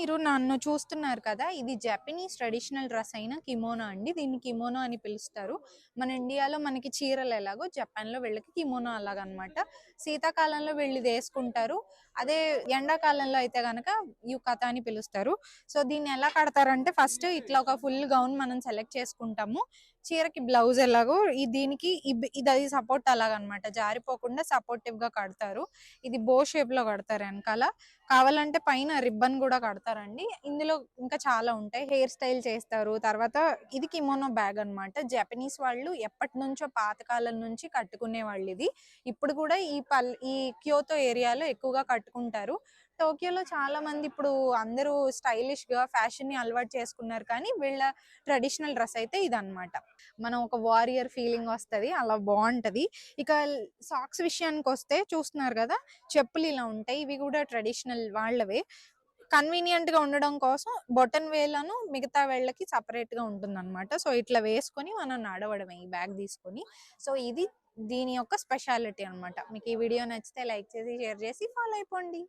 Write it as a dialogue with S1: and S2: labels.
S1: మీరు నన్ను చూస్తున్నారు కదా! ఇది జపనీస్ ట్రెడిషనల్ డ్రెస్ అయిన కిమోనో అండి. దీన్ని కిమోనో అని పిలుస్తారు. మన ఇండియాలో మనకి చీరలు ఎలాగో జపాన్‌లో వీళ్ళకి కిమోనో అలాగనమాట. శీతాకాలంలో వీళ్ళు ఇది యేసుకుంటారు. అదే ఎండాకాలంలో అయితే గనక యుకత అని పిలుస్తారు. సో, దీన్ని ఎలా కడతారంటే ఫస్ట్ ఇట్లా ఒక ఫుల్ గౌన్ మనం సెలెక్ట్ చేసుకుంటాము. చీరకి బ్లౌజ్ ఎలాగో దీనికి ఇది సపోర్ట్ అలాగనమాట. జారిపోకుండా సపోర్టివ్‌గా కడతారు. ఇది బో షేప్‌లో కడతారు ఎనకాల. కావాలంటే పైన రిబ్బన్ కూడా కడతారండి. ఇందులో ఇంకా చాలా ఉంటాయి. హెయిర్ స్టైల్ చేస్తారు. తర్వాత ఇది కిమోనో బ్యాగ్ అన్నమాట. జపనీస్ వాళ్ళు ఎప్పటినుంచో పాతకాలం నుంచి కట్టుకునేవాళ్ళు ఇది. ఇప్పుడు కూడా ఈ క్యోతో ఏరియాలో ఎక్కువగా కట్టుకుంటారు. టోక్యోలో చాలా మంది ఇప్పుడు అందరూ స్టైలిష్‌గా ఫ్యాషన్‌ని అలవాటు చేసుకున్నారు కానీ వీళ్ళ ట్రెడిషనల్ డ్రెస్ అయితే ఇదన్నమాట. మనం ఒక వారియర్ ఫీలింగ్ వస్తది. అలా బావుంటది. ఇక సాక్స్ విషయానికొస్తే చూస్తున్నారు గదా! చెప్పులు ఇలా ఉంటాయి. ఇవి కూడా ట్రెడిషనల్ వాళ్ళవే. కన్వీనియంట్‌గా ఉండడం కోసం బొటన్ వేలను మిగతా వేళ్ళకి సెపరేట్‌గా ఉంటుందన్నమాట. సో, ఇట్లా వేసుకొని మనం నడవడమే ఈ బ్యాగ్ తీసుకొని. సో, ఇది దీని యొక్క స్పెషాలిటీ అన్నమాట. మీకు ఈ వీడియో నచ్చితే లైక్ చేసి, షేర్ చేసి ఫాలో అయిపోండి.